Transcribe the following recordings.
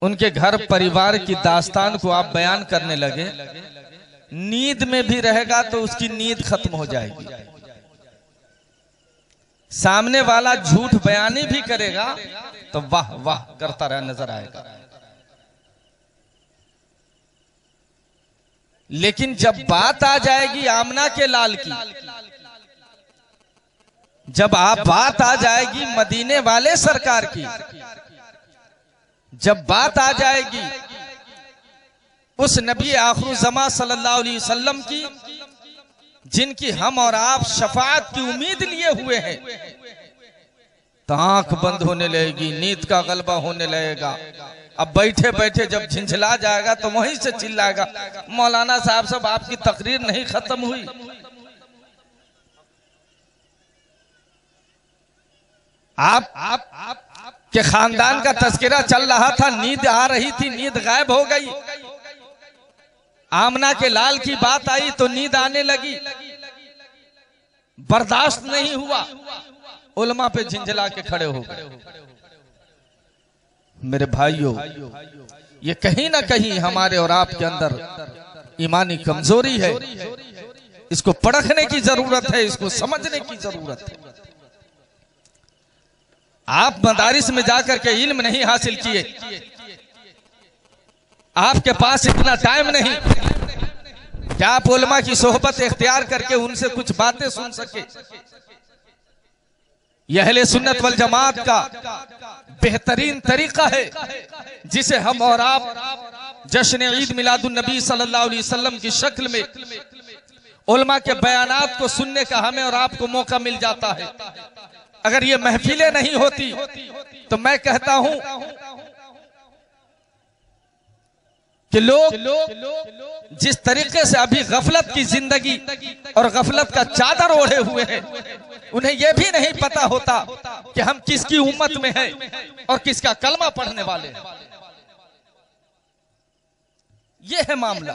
उनके घर परिवार की दास्तान को आप बयान करने लगे, नींद में भी रहेगा तो उसकी नींद खत्म हो जाएगी। सामने वाला झूठ बयानी भी करेगा तो वाह वाह करता रहा नजर आएगा। लेकिन जब बात आ जाएगी आमना के लाल की, जब आप बात आ जाएगी मदीने वाले सरकार की, जब बात आ जाएगी उस नबी आखिरुज़्ज़मा सल्लल्लाहु अलैहि वसल्लम की, जिनकी हम और आप शफाअत की उम्मीद लिए हुए हैं, तो आंख बंद होने लगेगी, नींद का गलबा होने लगेगा। अब बैठे बैठे जब झिंझला जाएगा तो वहीं से चिल्लाएगा, मौलाना साहब आपकी तकरीर नहीं खत्म हुई। आप के खानदान का तस्करा चल रहा था, नींद आ रही थी, नींद गायब हो गई। आमना के लाल की बात आई तो नींद आने लगी, बर्दाश्त नहीं हुआ, उलमा पे झिंझला के खड़े हो गए। मेरे भाइयों, ये कहीं ना कहीं हमारे और आपके अंदर ईमानी कमजोरी है। इसको परखने की जरूरत है, इसको समझने की जरूरत है। आप मदारिस में जाकर के इल्म नहीं हासिल किए, आपके पास इतना टाइम नहीं कि आप उलमा की सोहबत इख्तियार करके उनसे कुछ बातें सुन सके। यह अहले सुन्नत वल जमात का बेहतरीन तरीका है, जिसे हम और आप जश्न ईद मिलादुन नबी सल्लल्लाहु अलैहि वसल्लम की शक्ल में उलमा के बयानात को सुनने का हमें और आपको मौका मिल जाता है। अगर ये महफिलें नहीं होती तो मैं कहता हूं कि लोग जिस तरीके से अभी गफलत की जिंदगी और गफलत का चादर ओढ़े हुए हैं, उन्हें यह भी नहीं पता होता कि हम किसकी उम्मत में हैं और किसका कलमा पढ़ने वाले हैं। यह है मामला।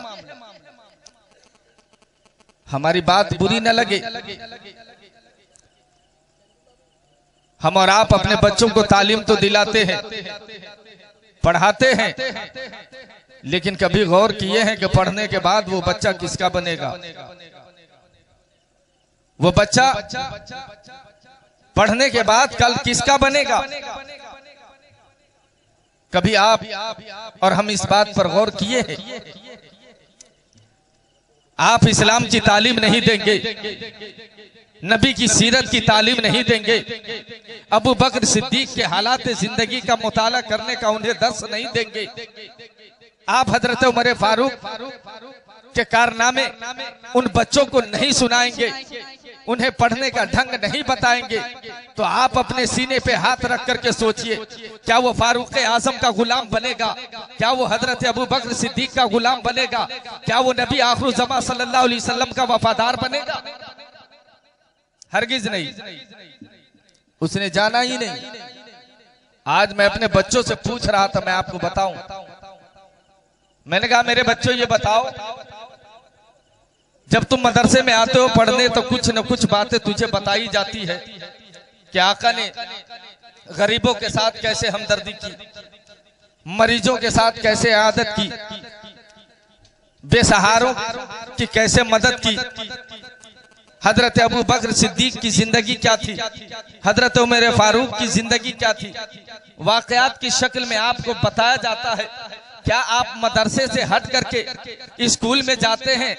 हमारी बात बुरी न लगे, हम और आप अपने बच्चों को तालीम तो दिलाते हैं, पढ़ाते हैं, लेकिन कभी गौर किए हैं कि पढ़ने के बाद वो बच्चा किसका बनेगा? वो बच्चा पढ़ने के बाद कल किसका बनेगा? कभी आप और हम इस बात पर गौर किए हैं? आप इस्लाम की तालीम नहीं देंगे, नबी की सीरत की तालीम नहीं देंगे, अबू बकर सिद्दीक के हालात जिंदगी का मुताला करने का उन्हें दर्स नहीं देंगे, आप हजरत उमर फारूक के कारनामे उन बच्चों को नहीं सुनाएंगे, उन्हें पढ़ने का ढंग नहीं बताएंगे, तो आप अपने सीने पे हाथ रख करके सोचिए, क्या वो फारूक आजम का गुलाम बनेगा? क्या वो हजरत अबू बकर सिद्दीक का गुलाम बनेगा? क्या वो नबी आखिरुज़्ज़मा सल्लल्लाहु अलैहि वसल्लम का वफादार बनेगा? हरगिज नहीं, उसने जाना ही नहीं। आज मैं अपने बच्चों से पूछ रहा था, मैं आपको बताऊं, मैंने कहा मेरे बच्चों ये बताओ, जब तुम मदरसे में आते हो पढ़ने तो कुछ न कुछ बातें तुझे बताई जाती है कि आका ने गरीबों के साथ कैसे हमदर्दी की, मरीजों के साथ कैसे आदत की, बेसहारों की कैसे मदद की, हजरत अबू बकर सिद्दीक की जिंदगी क्या थी, हजरत उमर फारूक की जिंदगी क्या थी, वाकयात की शक्ल में आपको बताया जाता है। क्या आप मदरसे से हट करके स्कूल में जाते हैं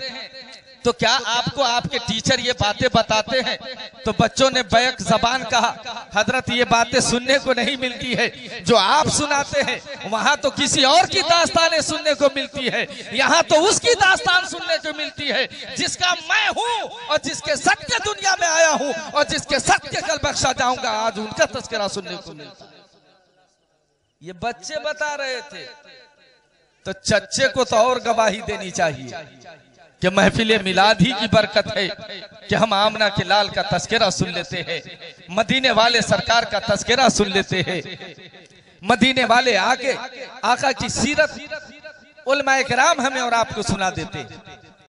तो क्या आपको आपके टीचर ये बातें बताते हैं? तो बच्चों ने बैक जबान कहा, हजरत ये बातें सुनने को नहीं मिलती है, जो आप सुनाते हैं वहां तो किसी और की दास्तानें सुनने को मिलती है, यहाँ तो उसकी दास्तान सुनने को मिलती है जिसका मैं हूँ और जिसके सत्य दुनिया में आया हूँ और जिसके सत्य कल बख्शा जाऊंगा, आज उनका तस्करा सुनने को मिलता है। ये बच्चे बता रहे थे, तो चच्चे को तो और गवाही देनी चाहिए कि महफिले मिलाद ही की बरकत है कि हम आमना के लाल का तस्करा सुन लेते हैं, मदीने वाले सरकार का तस्करा सुन लेते हैं, मदीने वाले आगे आका की सीरत उलमा-ए-किराम हमें और आपको सुना देते हैं।